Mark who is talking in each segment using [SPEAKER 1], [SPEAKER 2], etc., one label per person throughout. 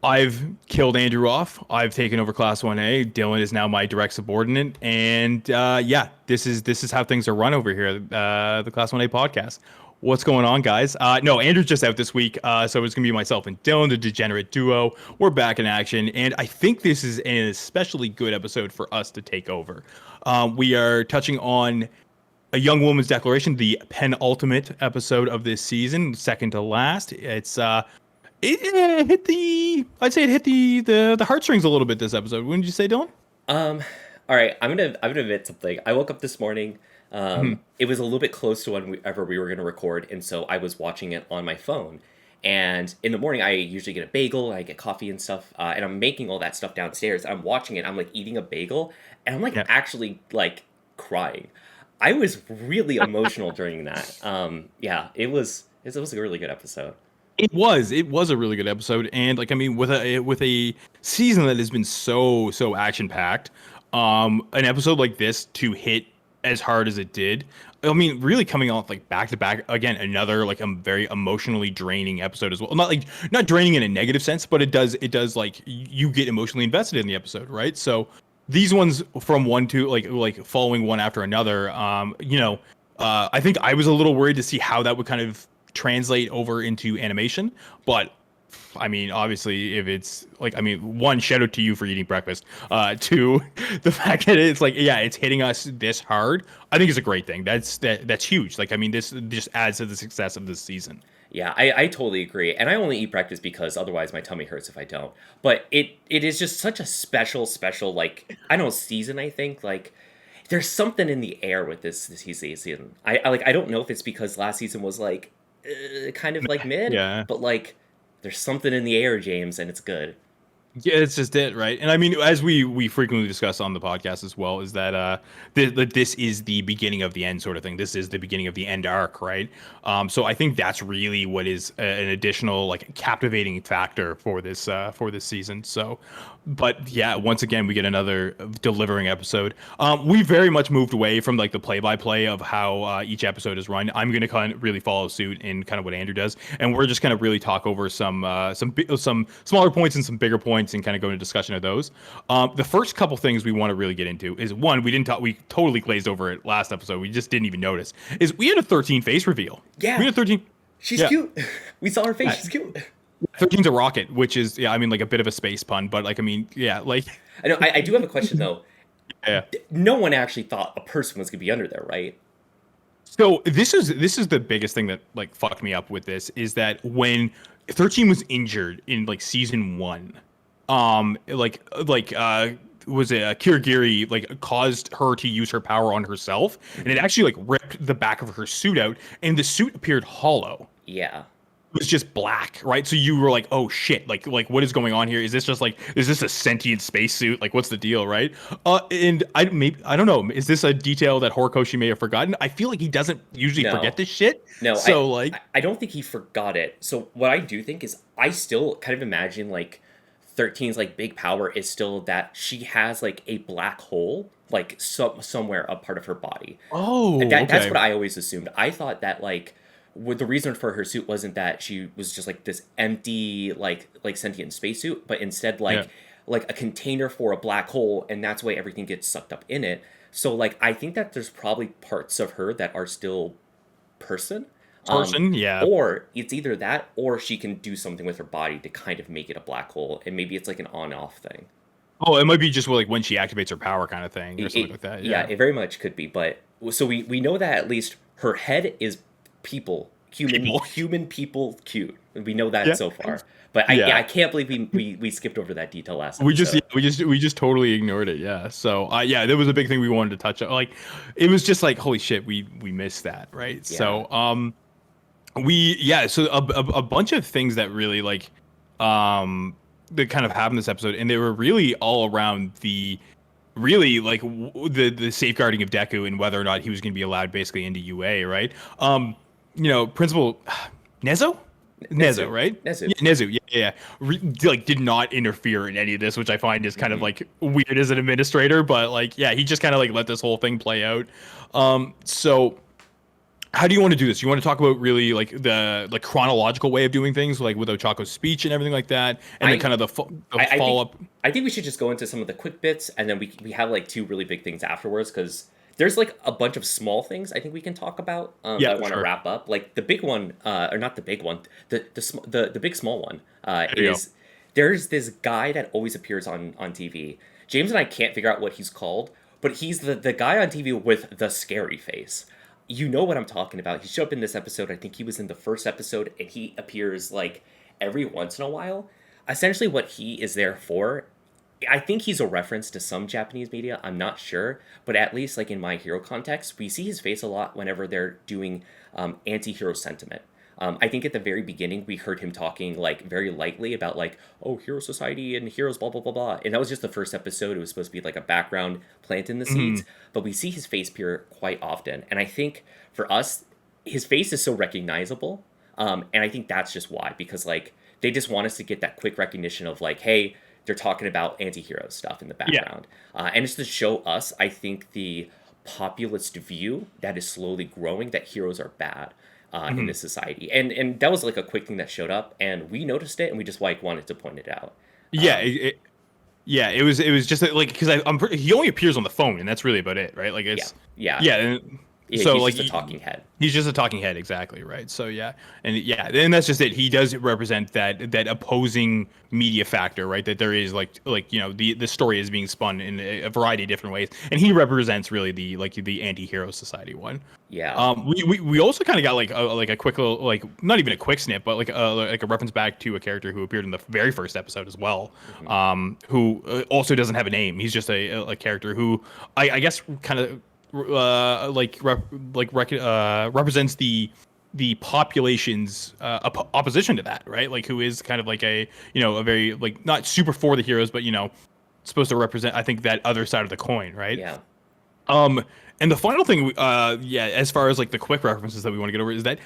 [SPEAKER 1] I've killed Andrew off. I've taken over Class 1A. Dylan is now my direct subordinate, and yeah, this is how things are run over here. The Class 1A podcast. What's going on, guys? No, Andrew's just out this week, so it's gonna be myself and Dylan, the degenerate duo. We're back in action, and I think this is an especially good episode for us to take over. We are touching on a young woman's declaration, the penultimate episode of this season, second to last. It hit the I'd say it hit the heartstrings a little bit this episode. Wouldn't you say, Dylan?
[SPEAKER 2] Um, all right, I'm gonna admit something. I woke up this morning.
[SPEAKER 1] Mhm.
[SPEAKER 2] It was a little bit close to whenever we were gonna record, and so I was watching it on my phone. And in the morning, I usually get a bagel, I get coffee and stuff, and I'm making all that stuff downstairs. I'm watching it. I'm like eating a bagel, and I'm like
[SPEAKER 1] Yeah.
[SPEAKER 2] actually like crying. I was really emotional during that. Yeah, it was a really good episode.
[SPEAKER 1] It was a really good episode, and like I mean, with a season that has been so action packed, an episode like this to hit as hard as it did. I mean, really coming off like back to back again, another like a very emotionally draining episode as well. Not draining in a negative sense, but it does like you get emotionally invested in the episode, right? So these ones from one to like following one after another, I think I was a little worried to see how that would kind of translate over into animation, but I mean, obviously, if it's like, I mean, one, shout out to you for eating breakfast. Two, the fact that it's like, yeah, it's hitting us this hard. I think is a great thing. That's huge. Like, I mean, this just adds to the success of this season.
[SPEAKER 2] Yeah, I totally agree. And I only eat breakfast because otherwise my tummy hurts if I don't. But it is just such a special, like, I don't know, season, I think. Like, there's something in the air with this season. I don't know if it's because last season was like kind of like mid,
[SPEAKER 1] Yeah.
[SPEAKER 2] but like there's something in the air, James, and it's good.
[SPEAKER 1] Yeah, it's just it, right? And I mean, as we frequently discuss on the podcast as well, is that this is the beginning of the end sort of thing. This is the beginning of the end arc, right? So I think that's really what is an additional like captivating factor for this season. So, but yeah, once again, we get another delivering episode. We very much moved away from like the play by play of how each episode is run. I'm going to kind of really follow suit in kind of what Andrew does, and we're just kind of really talk over some smaller points and some bigger points and kind of go into discussion of those. The first couple things we want to really get into is one, we didn't talk, we totally glazed over it last episode. We just didn't even notice. Is we had a 13 face reveal. We
[SPEAKER 2] Yeah,
[SPEAKER 1] had a 13.
[SPEAKER 2] she's
[SPEAKER 1] Yeah.
[SPEAKER 2] cute. We saw her face.
[SPEAKER 1] Yeah.
[SPEAKER 2] She's cute.
[SPEAKER 1] 13's a rocket, which is, yeah, I mean, like a bit of a space pun, but like, I mean, yeah, like,
[SPEAKER 2] I know. I do have a question though.
[SPEAKER 1] yeah.
[SPEAKER 2] No one actually thought a person was gonna be under there, right?
[SPEAKER 1] So this is the biggest thing that like fucked me up with this is that when 13 was injured in like season one, was it Kirigiri like caused her to use her power on herself, and it actually like ripped the back of her suit out, and the suit appeared hollow.
[SPEAKER 2] Yeah.
[SPEAKER 1] It was just black, right? So you were like, "Oh shit! Like what is going on here? Is this just like is this a sentient spacesuit? Like what's the deal, right?" And I don't know. Is this a detail that Horikoshi may have forgotten? I feel like he doesn't usually forget
[SPEAKER 2] No.
[SPEAKER 1] this shit.
[SPEAKER 2] No,
[SPEAKER 1] So like,
[SPEAKER 2] I don't think he forgot it. So what I do think is I still kind of imagine like 13's like big power is still that she has like a black hole like somewhere a part of her body. And
[SPEAKER 1] oh,
[SPEAKER 2] that's
[SPEAKER 1] okay,
[SPEAKER 2] what I always assumed. I thought that like the reason for her suit wasn't that she was just like this empty like sentient spacesuit, but instead
[SPEAKER 1] yeah,
[SPEAKER 2] like a container for a black hole, and that's why everything gets sucked up in it. So like I think that there's probably parts of her that are still person. Um,
[SPEAKER 1] person, yeah.
[SPEAKER 2] or it's either that or she can do something with her body to kind of make it a black hole, and maybe it's like an on-off thing.
[SPEAKER 1] Oh, it might be just like when she activates her power kind of thing or something like that.
[SPEAKER 2] Yeah,
[SPEAKER 1] Yeah,
[SPEAKER 2] it very much could be. But so we know that at least her head is people,
[SPEAKER 1] people.
[SPEAKER 2] human people cute. We know that
[SPEAKER 1] Yeah,
[SPEAKER 2] so far. But
[SPEAKER 1] yeah.
[SPEAKER 2] I can't believe we skipped over that detail last
[SPEAKER 1] We just yeah,
[SPEAKER 2] episode.
[SPEAKER 1] we just totally ignored it. Yeah. So yeah, that was a big thing we wanted to touch on. Like, it was just like holy shit, we missed that, right?
[SPEAKER 2] Yeah.
[SPEAKER 1] So we yeah, so a bunch of things that really like that kind of happened this episode, and they were really all around the really like the safeguarding of Deku and whether or not he was going to be allowed basically into UA, right? Principal Nezo. Nezo,
[SPEAKER 2] Nezu.
[SPEAKER 1] right?
[SPEAKER 2] Nezu.
[SPEAKER 1] Yeah, Nezu, yeah, yeah. Like did not interfere in any of this, which I find is kind of
[SPEAKER 2] Hmm.
[SPEAKER 1] like weird as an administrator, but like yeah, he just kind of like let this whole thing play out. So how do you want to do this? You want to talk about really like the like chronological way of doing things, like with Ochako's speech and everything like that, and then
[SPEAKER 2] I
[SPEAKER 1] kind of the,
[SPEAKER 2] I
[SPEAKER 1] follow
[SPEAKER 2] think
[SPEAKER 1] up.
[SPEAKER 2] we should just go into some of the quick bits, and then we have like two really big things afterwards because there's like a bunch of small things I think we can talk about
[SPEAKER 1] Yeah,
[SPEAKER 2] that I
[SPEAKER 1] for
[SPEAKER 2] want to
[SPEAKER 1] sure.
[SPEAKER 2] wrap up. Like the big one, or not the big one, the big small one
[SPEAKER 1] There you go.
[SPEAKER 2] is there's this guy that always appears on TV. James and I can't figure out what he's called, but he's the guy on TV with the scary face. You know what I'm talking about. He showed up in this episode. I think he was in the first episode, and he appears like every once in a while. Essentially, what he is there for, I think he's a reference to some Japanese media. I'm not sure, but at least like in My Hero context, we see his face a lot whenever they're doing anti-hero sentiment. I think at the very beginning we heard him talking like very lightly about like, oh, hero society and heroes, blah blah blah blah, and that was just the first episode. It was supposed to be like a background planting the
[SPEAKER 1] Hmm.
[SPEAKER 2] seeds, but we see his face appear quite often, and I think for us, his face is so recognizable, and I think that's just why, because like they just want us to get that quick recognition of like, hey, they're talking about anti-hero stuff in the
[SPEAKER 1] Yeah.
[SPEAKER 2] background, and it's to show us, I think, the populist view that is slowly growing that heroes are bad in
[SPEAKER 1] Hmm.
[SPEAKER 2] this society, and that was like a quick thing that showed up, and we noticed it, and we just like wanted to point it out.
[SPEAKER 1] Yeah.
[SPEAKER 2] Um,
[SPEAKER 1] Yeah. It was just like because he only appears on the phone, and that's really about it, right? Like
[SPEAKER 2] yeah,
[SPEAKER 1] it's
[SPEAKER 2] yeah,
[SPEAKER 1] yeah. And
[SPEAKER 2] yeah,
[SPEAKER 1] so
[SPEAKER 2] he's
[SPEAKER 1] like
[SPEAKER 2] just a talking head.
[SPEAKER 1] he's just a talking head, exactly, right? So yeah, and yeah, and that's just it. He does represent that opposing media factor, right? That there is like the story is being spun in a variety of different ways, and he represents really the anti-hero society one.
[SPEAKER 2] Yeah.
[SPEAKER 1] We also kind of got like a quick little, like not even a quick snip, but like a reference back to a character who appeared in the very first episode as well,
[SPEAKER 2] Hmm.
[SPEAKER 1] who also doesn't have a name. He's just a character who I guess kind of represents the population's opposition to that, right? Like who is kind of like a very like not super for the heroes, but supposed to represent, I think, that other side of the coin, right?
[SPEAKER 2] Yeah.
[SPEAKER 1] Um, and the final thing, yeah, as far as like the quick references that we want to get over is that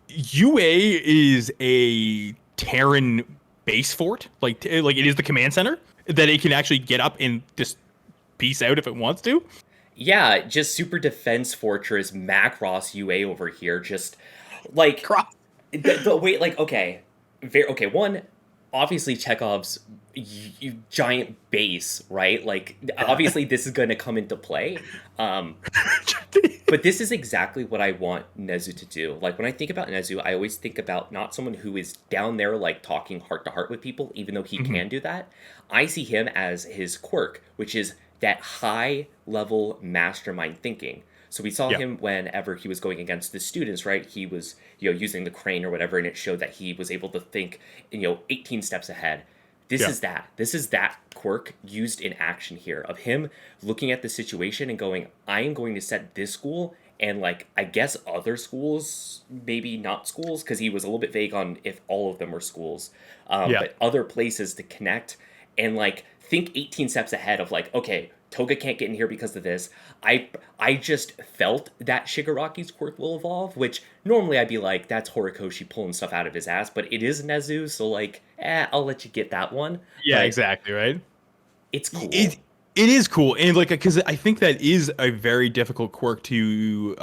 [SPEAKER 1] UA is a Terran base fort, like it is the command center that it can actually get up and just peace out if it wants to.
[SPEAKER 2] Yeah, just super defense fortress Macross UA over here. Just like
[SPEAKER 1] Cross.
[SPEAKER 2] the wait, like okay, very okay. One, obviously Chekhov's giant base, right? Like obviously this is going to come into play. Um, but this is exactly what I want Nezu to do. Like when I think about Nezu, I always think about not someone who is down there like talking heart to heart with people, even though he
[SPEAKER 1] Mhm.
[SPEAKER 2] can do that. I see him as his quirk, which is that high level mastermind thinking. So we saw
[SPEAKER 1] Yeah.
[SPEAKER 2] him whenever he was going against the students, right? He was, using the crane or whatever, and it showed that he was able to think, 18 steps ahead. This
[SPEAKER 1] Yeah.
[SPEAKER 2] is that. This is that quirk used in action here of him looking at the situation and going, I am going to set this school and like I guess other schools, maybe not schools, because he was a little bit vague on if all of them were schools,
[SPEAKER 1] Yeah.
[SPEAKER 2] but other places to connect and like think 18 steps ahead of like, okay, Toga can't get in here because of this. I just felt that Shigaraki's quirk will evolve, which normally I'd be like, that's Horikoshi pulling stuff out of his ass, but it is Nezu, so like, I'll let you get that one.
[SPEAKER 1] Yeah,
[SPEAKER 2] But
[SPEAKER 1] exactly, right?
[SPEAKER 2] it's
[SPEAKER 1] It
[SPEAKER 2] cool.
[SPEAKER 1] it is cool, and like because I think that is a very difficult quirk to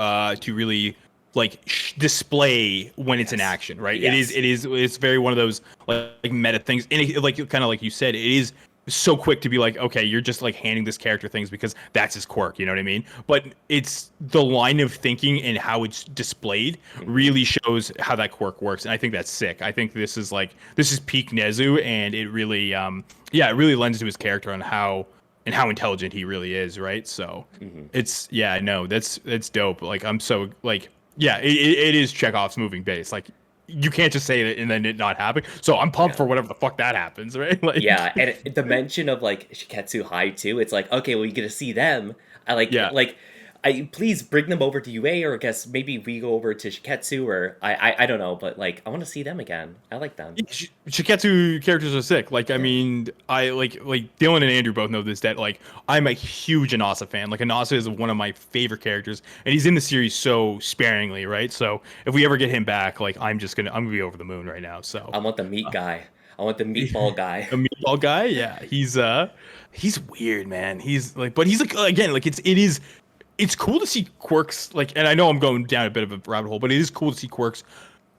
[SPEAKER 1] really like display when it's in
[SPEAKER 2] Yes.
[SPEAKER 1] action, right?
[SPEAKER 2] Yes.
[SPEAKER 1] It's very one of those like meta things, and like kind of like you said, it is so quick to be like, okay, you're just like handing this character things because that's his quirk, you know what I mean? But it's the line of thinking and how it's displayed
[SPEAKER 2] Hmm.
[SPEAKER 1] really shows how that quirk works, and I think that's sick. I think this is peak Nezu, and it really yeah, it really lends to his character on how intelligent he really is, right? So
[SPEAKER 2] Hmm.
[SPEAKER 1] it's yeah, no, that's dope. Like I'm so like yeah, it is Chekhov's moving base. Like you can't just say it and then it not happen. So I'm pumped
[SPEAKER 2] Yeah.
[SPEAKER 1] for whatever the fuck that happens, right? Like
[SPEAKER 2] Yeah, and the mention of like Shiketsu High too, it's like, okay, well you get to see them. I
[SPEAKER 1] yeah.
[SPEAKER 2] I please bring them over to UA, or I guess maybe we go over to Shiketsu, or I don't know, but like I want to see them again. I like them.
[SPEAKER 1] Shiketsu characters are sick. Like, I
[SPEAKER 2] Yeah.
[SPEAKER 1] mean, I like Dylan and Andrew both know this that like I'm a huge Anasa fan. Like Anasa is one of my favorite characters, and he's in the series so sparingly, right? So if we ever get him back, like I'm gonna be over the moon right now. So
[SPEAKER 2] I want the meat guy. I want the meatball guy.
[SPEAKER 1] a meatball guy, yeah, he's weird, man. He's like, but he's like again, like it's cool to see quirks like, and I know I'm going down a bit of a rabbit hole, but it is cool to see quirks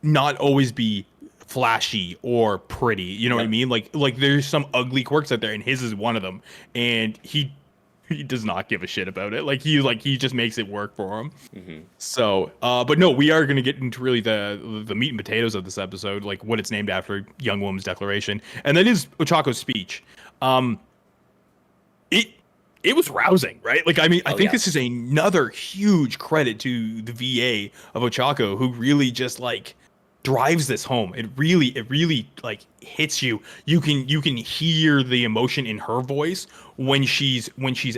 [SPEAKER 1] not always be flashy or pretty. You know what I
[SPEAKER 2] Yep.
[SPEAKER 1] mean? Like there's some ugly quirks out there, and his is one of them. And he does not give a shit about it. Like he just makes it work for him.
[SPEAKER 2] Hmm.
[SPEAKER 1] So, but no, we are going to get into really the meat and potatoes of this episode, like what it's named after, Young Woman's Declaration, and that is Ochako's speech. Um, it it was rousing, right? Like, I mean, I
[SPEAKER 2] Oh
[SPEAKER 1] think
[SPEAKER 2] yeah.
[SPEAKER 1] this is another huge credit to the VA of Ochako, who really just like drives this home. It really like hits you. You can hear the emotion in her voice when she's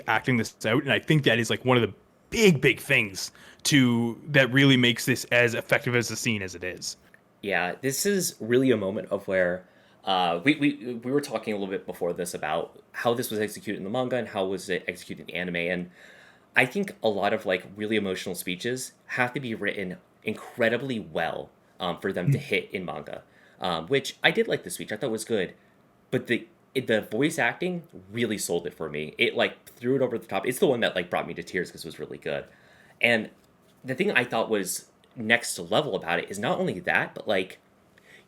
[SPEAKER 1] acting this out, and I think that is like one of the big things to that really makes this as effective as a scene as it is.
[SPEAKER 2] Yeah, this is really a moment of where we were talking a little bit before this about how this was executed in the manga and how was it executed in anime, and I think a lot of like really emotional speeches have to be written incredibly well for them to hit in manga. Which I did like the speech; I thought was good, but the voice acting really sold it for me. It like threw it over the top. It's the one that like brought me to tears because it was really good, and the thing I thought was next level about it is not only that, but like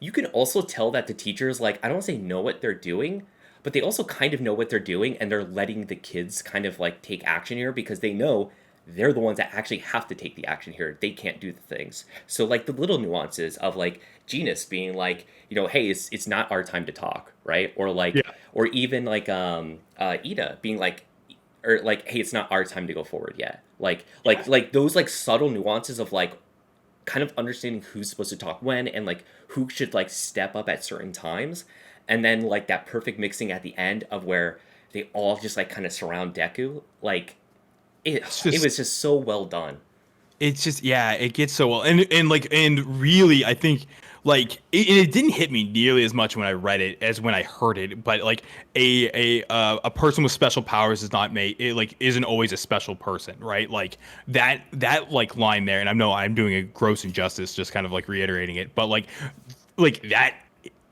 [SPEAKER 2] you can also tell that the teachers, like, I don't say know what they're doing, but they also kind of know what they're doing and they're letting the kids kind of like take action here because they know they're the ones that actually have to take the action here. They can't do the things. So like the little nuances of like Genus being like, hey, it's not our time to talk, right? Or like
[SPEAKER 1] Yeah.
[SPEAKER 2] or even like Ida being like or like, hey, it's not our time to go forward yet. Like those like subtle nuances of like kind of understanding who's supposed to talk when and like who should like step up at certain times, and then like that perfect mixing at the end of where they all just like kind of surround Deku. Like
[SPEAKER 1] It's
[SPEAKER 2] it
[SPEAKER 1] just
[SPEAKER 2] was just so well done.
[SPEAKER 1] it's just yeah, it gets so well, and really, I think like it didn't hit me nearly as much when I read it as when I heard it. But like a person with special powers is not made it like isn't always a special person, right? Like that like line there, and I know I'm doing a gross injustice, just kind of like reiterating it, but like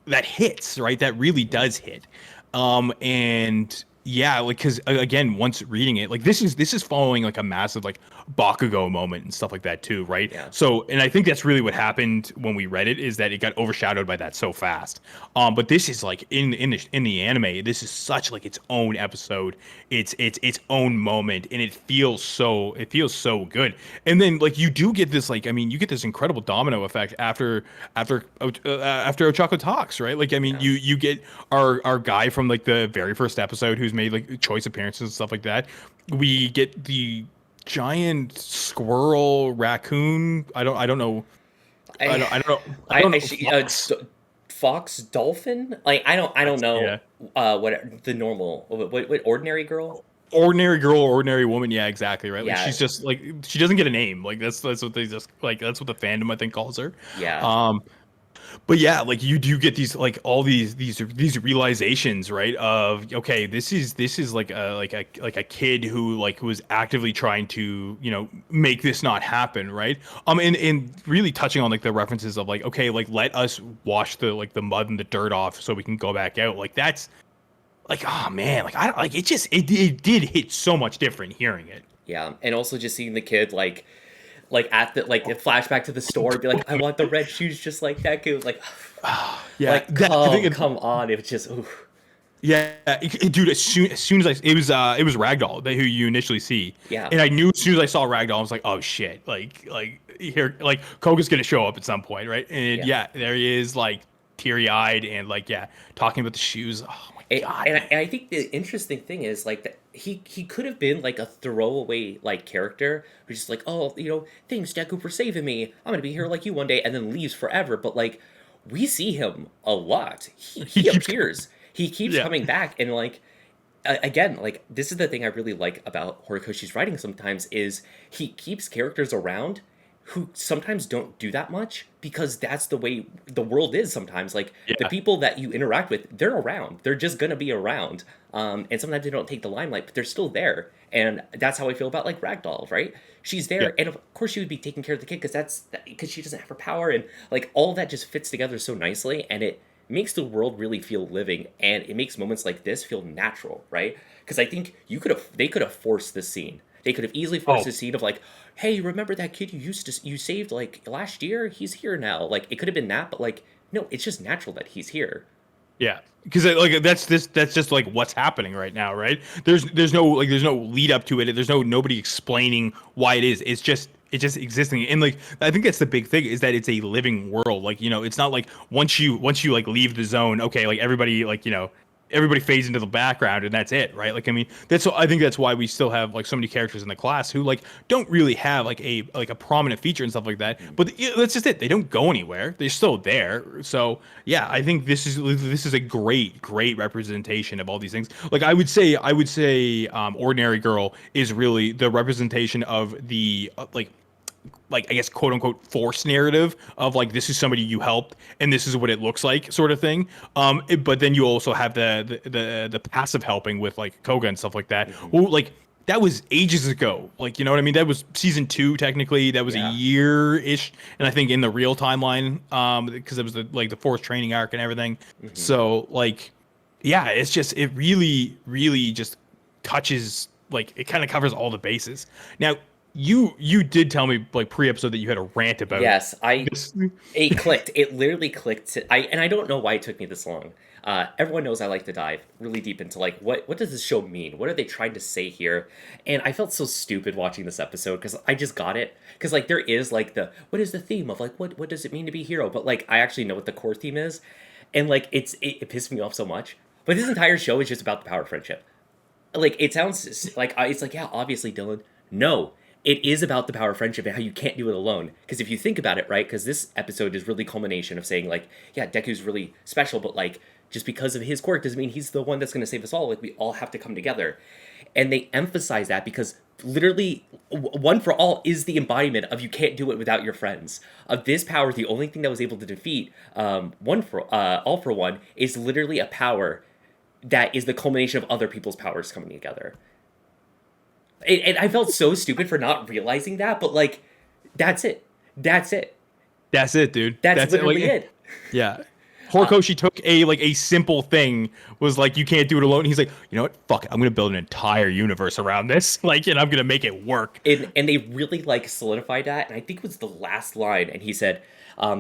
[SPEAKER 1] that hits, right? That really
[SPEAKER 2] Mhm.
[SPEAKER 1] does hit. And yeah, like because again, once reading it, like this is following like a massive like Bakugo moment and stuff like that too, right?
[SPEAKER 2] Yeah.
[SPEAKER 1] So, and I think that's really what happened when we read it is that it got overshadowed by that so fast. But this is like in the anime, this is such like its own episode, its own moment, and it feels so good. And then like you do get this like I mean you get this incredible domino effect after Ochako talks, right? Like I mean
[SPEAKER 2] Yeah.
[SPEAKER 1] you get our guy from like the very first episode who's made like choice appearances and stuff like that. We get the giant squirrel raccoon. I don't know. I
[SPEAKER 2] I
[SPEAKER 1] don't I don't know. I
[SPEAKER 2] I
[SPEAKER 1] don't
[SPEAKER 2] I
[SPEAKER 1] know.
[SPEAKER 2] see
[SPEAKER 1] Fox.
[SPEAKER 2] Fox Dolphin. Like I don't know
[SPEAKER 1] Yeah.
[SPEAKER 2] what the normal what ordinary girl.
[SPEAKER 1] Ordinary girl, ordinary woman. Yeah, exactly. Right. Like
[SPEAKER 2] Yeah.
[SPEAKER 1] she's just like she doesn't get a name. Like that's what they just like that's what the fandom I think calls her.
[SPEAKER 2] Yeah.
[SPEAKER 1] Um, but yeah, like you do get these like all these realizations, right? Of okay, this is like a kid who was actively trying to make this not happen, right? And really touching on like the references of like okay, like let us wash the mud and the dirt off so we can go back out. Like that's like oh man, like I don't like it did hit so much different hearing it.
[SPEAKER 2] Yeah. And also just seeing the kid like at the like a flashback to the store and be like, I want the red shoes just like that kid.
[SPEAKER 1] Yeah,
[SPEAKER 2] Like
[SPEAKER 1] that I think
[SPEAKER 2] come on. It was just oof.
[SPEAKER 1] Yeah, dude. As soon as it was Ragdoll who you initially see,
[SPEAKER 2] Yeah.
[SPEAKER 1] and I knew as soon as I saw Ragdoll, I was like, oh shit, like here, like Koga's gonna show up at some point, right? And
[SPEAKER 2] Yeah.
[SPEAKER 1] yeah, there he is, like teary eyed and like yeah, talking about the shoes. Oh my
[SPEAKER 2] And,
[SPEAKER 1] god,
[SPEAKER 2] and, I,
[SPEAKER 1] man.
[SPEAKER 2] and I think the interesting thing is like that he could have been like a throwaway like character who's just like, oh, thanks Deku for saving me, I'm gonna be here like you one day, and then leaves forever. But like we see him a lot. he,
[SPEAKER 1] He
[SPEAKER 2] he
[SPEAKER 1] keeps,
[SPEAKER 2] appears, he keeps
[SPEAKER 1] yeah,
[SPEAKER 2] coming back, and like again, like this is the thing I really like about Horikoshi's writing sometimes is he keeps characters around who sometimes don't do that much because that's the way the world is sometimes. Like the
[SPEAKER 1] yeah,
[SPEAKER 2] people that you interact with, they're around. They're just gonna be around. And sometimes they don't take the limelight, but they're still there. And that's how I feel about like Ragdoll, right? She's
[SPEAKER 1] yeah.
[SPEAKER 2] there, and of course she would be taking care of the kid because she doesn't have her power, and like all that just fits together so nicely, and it makes the world really feel living, and it makes moments like this feel natural, right? Because I think they could have forced this scene They could have easily forced
[SPEAKER 1] Oh,
[SPEAKER 2] a scene of like, hey, remember that kid you saved like last year? He's here now. Like it could have been that, but like no, it's just natural that he's here.
[SPEAKER 1] yeah, because like that's just like what's happening right now, right? There's no lead up to it. There's nobody explaining why it is. It's just existing, and like I think that's the big thing is that it's a living world. Like it's not like once you like leave the zone, okay, like everybody fades into the background and that's it, right? Like I mean, I think that's why we still have like so many characters in the class who like don't really have like a prominent feature and stuff like that. But that's just it. They don't go anywhere. They're still there. So yeah, I think this is a great representation of all these things. Like I would say, Ordinary Girl is really the representation of the like I guess quote unquote force narrative of like this is somebody you helped and this is what it looks like sort of thing. But then you also have the passive helping with like Koga and stuff like that.
[SPEAKER 2] Hmm.
[SPEAKER 1] Who like that was ages ago. Like you know what I mean? That was season 2 technically. That was a
[SPEAKER 2] Yeah.
[SPEAKER 1] year ish, and I think in the real timeline, because it was the force training arc and everything.
[SPEAKER 2] Hmm.
[SPEAKER 1] So like, yeah, it really just touches like it kind of covers all the bases. Now you did tell me like pre-episode that you had a rant about
[SPEAKER 2] Yes, I
[SPEAKER 1] this.
[SPEAKER 2] it clicked. It literally clicked. I don't know why it took me this long. Everyone knows I like to dive really deep into like what does this show mean? What are they trying to say here? And I felt so stupid watching this episode because I just got it. Because like there is like the what is the theme of like what does it mean to be a hero? But like I actually know what the core theme is, and like it pissed me off so much. But this entire show is just about the power of friendship. Like it sounds like it's like yeah, obviously Dylan. No, it is about the power of friendship and how you can't do it alone. Because if you think about it, right? Because this episode is really culmination of saying like, yeah, Deku's really special, but like just because of his quirk doesn't mean he's the one that's going to save us all. Like we all have to come together, and they emphasize that because literally one for all is the embodiment of you can't do it without your friends. Of this power, the only thing that was able to defeat one for all for one is literally a power that is the culmination of other people's powers coming together. And I felt so stupid for not realizing that, but like, that's it. That's it.
[SPEAKER 1] That's it, dude.
[SPEAKER 2] That's
[SPEAKER 1] That's it.
[SPEAKER 2] literally
[SPEAKER 1] Like
[SPEAKER 2] it.
[SPEAKER 1] yeah.
[SPEAKER 2] Uh,
[SPEAKER 1] Horikoshi took a simple thing, was like you can't do it alone. He's like, you know what? Fuck it. I'm gonna build an entire universe around this. Like, and I'm gonna make it work.
[SPEAKER 2] and they really like solidified that, and I think it was the last line, and he said,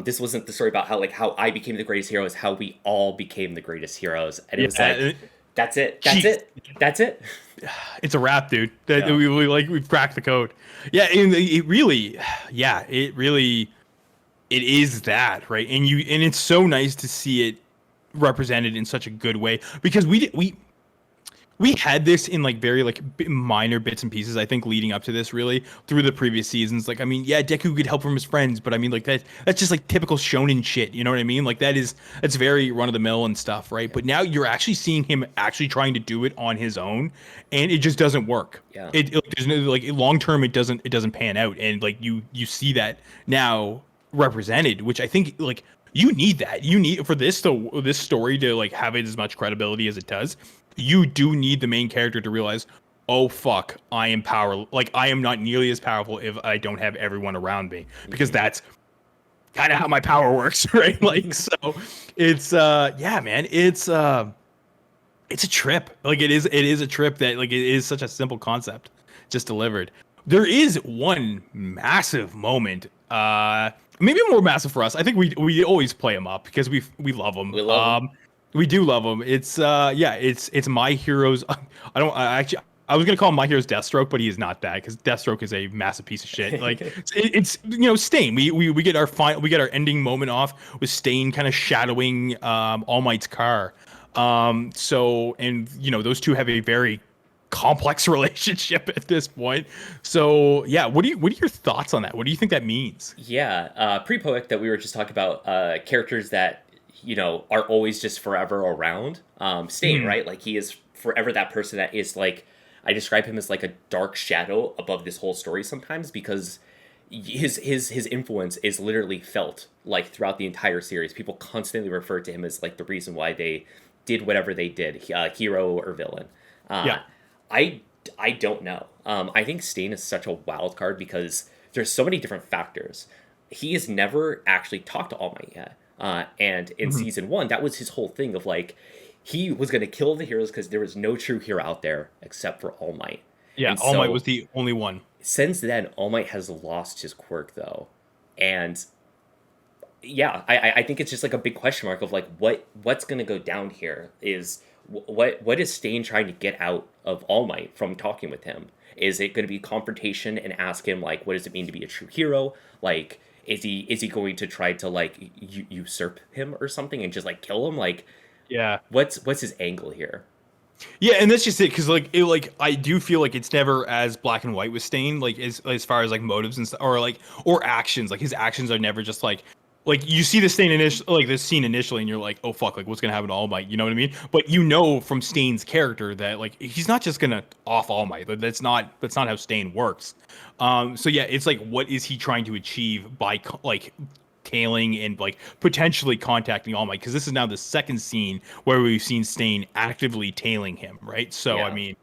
[SPEAKER 2] "This wasn't the story about how I became the greatest hero, it's how we all became the greatest heroes." And it was like,
[SPEAKER 1] Yeah.
[SPEAKER 2] that's it. That's
[SPEAKER 1] Jeez.
[SPEAKER 2] it. That's it.
[SPEAKER 1] It's a wrap, dude. That
[SPEAKER 2] Yeah.
[SPEAKER 1] we've cracked the code. Yeah, and it really, yeah, it is that, right? And it's so nice to see it represented in such a good way because we had this in like very like minor bits and pieces, I think, leading up to this, really through the previous seasons. Like I mean, yeah, Deku could help from his friends, but I mean like that's just like typical shonen shit, you know what I mean? Like that's very run of the mill and stuff, right? But now you're actually seeing him actually trying to do it on his own, and it just doesn't work.
[SPEAKER 2] Yeah.
[SPEAKER 1] There's no like long term, it doesn't pan out, and like you see that now represented, which I think like you need that. You need for this story to like have it as much credibility as it does. You do need the main character to realize, oh fuck, I am like I am not nearly as powerful if I don't have everyone around me, because that's kind of how my power works, right? Like so, it's yeah, man, it's a trip. Like it is a trip that like it is such a simple concept, just delivered. There is one massive moment. Maybe more massive for us. I think we always play them up because we love them.
[SPEAKER 2] We love him.
[SPEAKER 1] We do love them. It's yeah, it's My Heroes. I actually I was gonna call him My Heroes Deathstroke, but he is not that because Deathstroke is a massive piece of shit. Like it's Stain. We get our we get our ending moment off with Stain kind of shadowing All Might's car. So and those two have a very complex relationship at this point. So yeah, what are your thoughts on that? What do you think that means?
[SPEAKER 2] Yeah, pre-poet that we were just talking about characters that are always just forever around. Stain,
[SPEAKER 1] Hmm.
[SPEAKER 2] right? Like he is forever that person that is like I describe him as like a dark shadow above this whole story sometimes because his influence is literally felt like throughout the entire series. People constantly refer to him as like the reason why they did whatever they did, hero or villain. Uh,
[SPEAKER 1] Yeah.
[SPEAKER 2] I I don't know. I think Stain is such a wild card because there's so many different factors. He has never actually talked to All Might yet. And in
[SPEAKER 1] Mhm.
[SPEAKER 2] season one, that was his whole thing of like, he was going to kill the heroes because there was no true hero out there except for All Might.
[SPEAKER 1] Yeah,
[SPEAKER 2] And
[SPEAKER 1] All Might was
[SPEAKER 2] so
[SPEAKER 1] the only one.
[SPEAKER 2] since then, All Might has lost his quirk though, and yeah, I think it's just like a big question mark of like what's gonna go down here is what is Stain trying to get out of All Might from talking with him? Is it going to be confrontation and ask him like what does it mean to be a true hero? Like is he going to try to like usurp him or something and just like kill him? Like
[SPEAKER 1] Yeah.
[SPEAKER 2] what's his angle here?
[SPEAKER 1] Yeah, and that's just it, because like I do feel like it's never as black and white with Stain, like as far as like motives and stuff, or like or actions. Like his actions are never just like you see the Stain initial like this scene initially, and you're like, oh fuck, like what's gonna happen to All Might? You know what I mean? But you know from Stain's character that like he's not just gonna off All Might. That's not how Stain works. So yeah, it's like what is he trying to achieve by like tailing and like potentially contacting All Might, because this is now the second scene where we've seen Stain actively tailing him, right? So I
[SPEAKER 2] Yeah.
[SPEAKER 1] mean,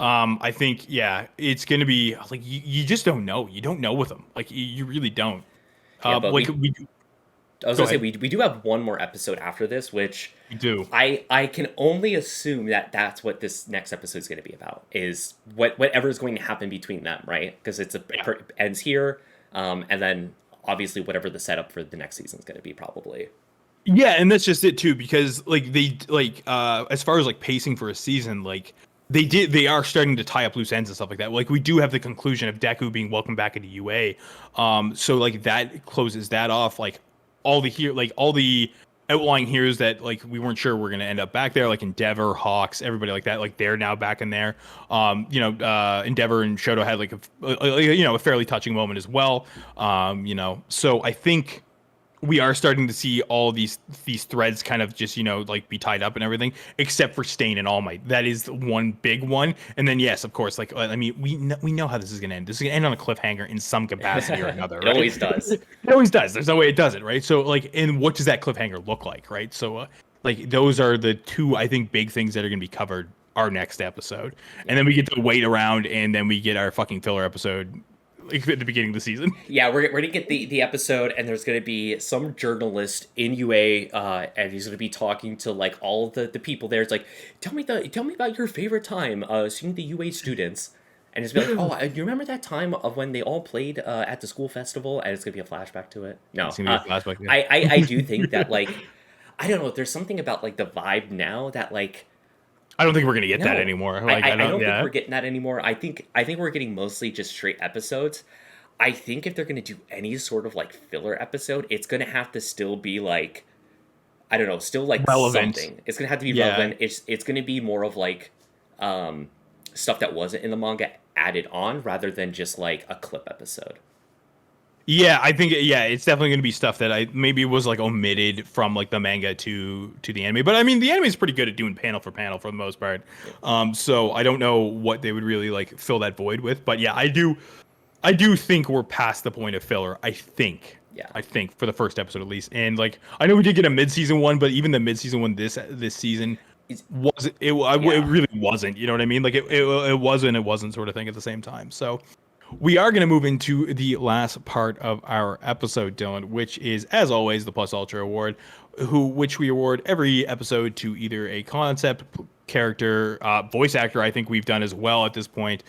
[SPEAKER 1] I think yeah, it's gonna be like you just don't know. You don't know with him, like you really don't.
[SPEAKER 2] Yeah, but
[SPEAKER 1] Like
[SPEAKER 2] we
[SPEAKER 1] we
[SPEAKER 2] I was
[SPEAKER 1] go
[SPEAKER 2] gonna say
[SPEAKER 1] ahead.
[SPEAKER 2] we do have one more episode after this, which
[SPEAKER 1] We do.
[SPEAKER 2] I can only assume that that's what this next episode is going to be about is whatever is going to happen between them, right? Because
[SPEAKER 1] Yeah.
[SPEAKER 2] it ends here, and then obviously whatever the setup for the next season is going to be probably.
[SPEAKER 1] Yeah, and that's just it too, because like they like as far as like pacing for a season, like they are starting to tie up loose ends and stuff like that. Like we do have the conclusion of Deku being welcomed back into UA. So like that closes that off. Like all the outlying heroes that like we weren't sure we're gonna end up back there, like Endeavor, Hawks, everybody like that, like they're now back in there. Endeavor and Shoto had like a fairly touching moment as well. So I think we are starting to see all these threads kind of just like be tied up and everything, except for Stain and All Might. That is one big one. And then yes, of course, like I mean, we know how this is gonna end. This is gonna end on a cliffhanger in some capacity or another,
[SPEAKER 2] It
[SPEAKER 1] right?
[SPEAKER 2] always does.
[SPEAKER 1] It always does. There's no way it doesn't, right? So like, and what does that cliffhanger look like, right? So like those are the two I think big things that are gonna be covered our next episode, and then we get to wait around, and then we get our fucking filler episode like at the beginning of the season.
[SPEAKER 2] Yeah, we're gonna get the episode, and there's gonna be some journalist in UA, and he's gonna be talking to like all the people there. It's like, tell me about your favorite time seeing the UA students, and it's gonna be like, oh, you remember that time of when they all played at the school festival, and it's gonna be a flashback to it. No,
[SPEAKER 1] It's gonna be a flashback. Yeah.
[SPEAKER 2] I do think that like I don't know, there's something about like the vibe now that like
[SPEAKER 1] I don't think we're gonna get that
[SPEAKER 2] no,
[SPEAKER 1] anymore. Like I
[SPEAKER 2] don't
[SPEAKER 1] don't.
[SPEAKER 2] think
[SPEAKER 1] Yeah.
[SPEAKER 2] we're getting that anymore. I think we're getting mostly just straight episodes. I think if they're gonna do any sort of like filler episode, it's gonna have to still be like I don't know, still like
[SPEAKER 1] Relevant.
[SPEAKER 2] something. It's gonna have to be
[SPEAKER 1] Yeah.
[SPEAKER 2] relevant. It's gonna be more of like stuff that wasn't in the manga added on rather than just like a clip episode.
[SPEAKER 1] Yeah, I think yeah, it's definitely going to be stuff that I maybe was like omitted from like the manga to the anime. But I mean, the anime is pretty good at doing panel for the most part. So I don't know what they would really like fill that void with. But yeah, I do think we're past the point of filler.
[SPEAKER 2] Yeah.
[SPEAKER 1] I think for the first episode at least. And like I know we did get a mid-season one, but even the mid-season one this season
[SPEAKER 2] It's-
[SPEAKER 1] wasn't it, it really wasn't, you know what I mean? Like it wasn't sort of thing at the same time. So we are going to move into the last part of our episode, Dylan, which is, as always, the Plus Ultra Award, which we award every episode to either a concept, character, voice actor. I think we've done as well at this point.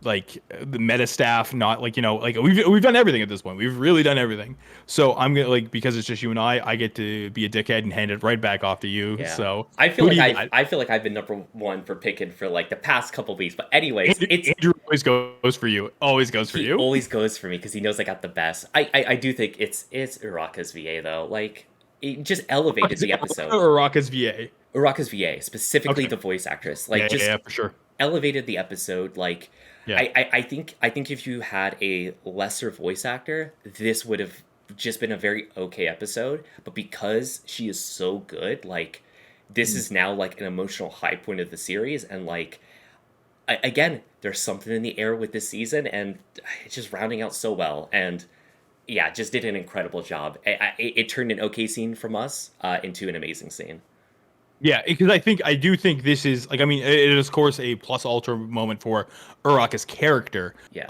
[SPEAKER 1] Like the meta staff, not like like we've done everything at this point. We've really done everything. So I'm gonna like because it's just you and I get to be a dickhead and hand it right back off to you.
[SPEAKER 2] Yeah.
[SPEAKER 1] So
[SPEAKER 2] I feel
[SPEAKER 1] who
[SPEAKER 2] like
[SPEAKER 1] do you got?
[SPEAKER 2] I feel like I've been number one for picking for like the past couple weeks. But anyways, it's
[SPEAKER 1] Andrew always goes for you. Always goes for
[SPEAKER 2] he
[SPEAKER 1] you.
[SPEAKER 2] always goes for me because he knows I got the best. I do think it's Uraraka's VA though. Like it just elevated the episode.
[SPEAKER 1] Or Rocka's VA.
[SPEAKER 2] Uraraka's VA, specifically
[SPEAKER 1] Okay.
[SPEAKER 2] the voice actress. Like just
[SPEAKER 1] Yeah, for sure.
[SPEAKER 2] elevated the episode. Like
[SPEAKER 1] Yeah.
[SPEAKER 2] I think if you had a lesser voice actor, this would have just been a very okay episode. But because she is so good, like this is now like an emotional high point of the series, and like again, there's something in the air with this season, and it's just rounding out so well. And yeah, just did an incredible job. It turned an okay scene from us into an amazing scene.
[SPEAKER 1] Yeah, because I do think this is like I mean it is of course a plus ultra moment for Uraraka's character.
[SPEAKER 2] Yes.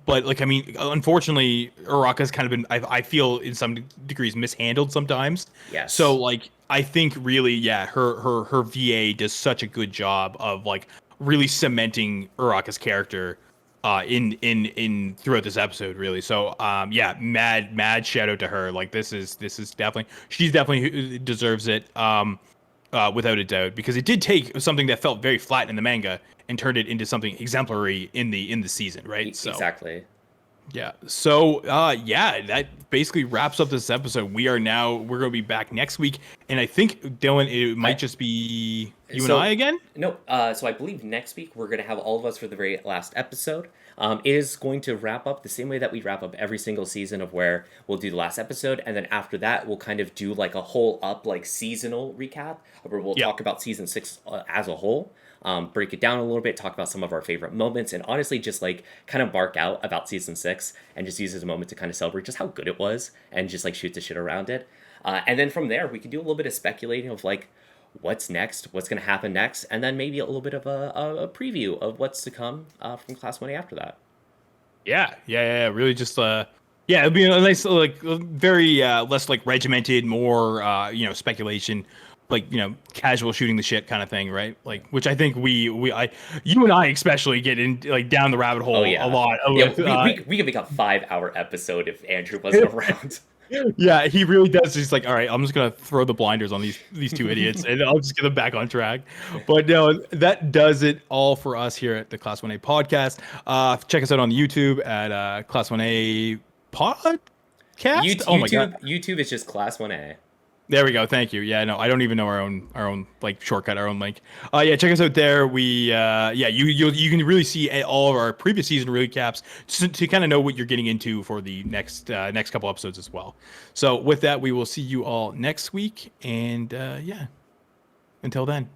[SPEAKER 1] But like I mean unfortunately Uraraka's kind of been I feel in some degrees mishandled sometimes.
[SPEAKER 2] Yes.
[SPEAKER 1] So like I think really yeah her VA does such a good job of like really cementing Uraraka's character in throughout this episode, really. So yeah, mad shout out to her. Like this is definitely, she's definitely who deserves it, without a doubt, because it did take something that felt very flat in the manga and turned it into something exemplary in the season, right? So
[SPEAKER 2] Exactly.
[SPEAKER 1] yeah. So yeah, that basically wraps up this episode. We're gonna be back next week, and I think, Dylan, it might just be you and I again.
[SPEAKER 2] No, so I believe next week we're going to have all of us for the very last episode. It is going to wrap up the same way that we wrap up every single season, of where we'll do the last episode, and then after that we'll kind of do like a whole up like seasonal recap where we'll
[SPEAKER 1] Yeah.
[SPEAKER 2] talk about season 6 as a whole. Break it down a little bit, talk about some of our favorite moments, and honestly just like kind of bark out about season 6 and just use it as a moment to kind of celebrate just how good it was and just like shoot the shit around it. And then from there we can do a little bit of speculating of like what's next, what's going to happen next, and then maybe a little bit of a preview of what's to come from Class 1A after that.
[SPEAKER 1] Yeah. Really, just yeah, it'd be a nice, like, very less like regimented, more speculation, like, casual shooting the shit kind of thing, right? Like, which I think you and I especially get in like down the rabbit hole
[SPEAKER 2] Oh yeah,
[SPEAKER 1] a lot.
[SPEAKER 2] yeah.
[SPEAKER 1] With,
[SPEAKER 2] We could make a 5-hour episode if Andrew wasn't around.
[SPEAKER 1] yeah, he really does. He's like, all right, I'm just gonna throw the blinders on these two idiots, and I'll just get them back on track. But no, that does it all for us here at the Class 1A podcast. Check us out on YouTube at Class 1A podcast. Oh my god,
[SPEAKER 2] YouTube is just Class 1A.
[SPEAKER 1] there we go. Thank you. Yeah, no, I don't even know our own like shortcut, our own link. Yeah, check us out there. We you can really see all of our previous season recaps to kind of know what you're getting into for the next couple episodes as well. So with that, we will see you all next week, and yeah, until then.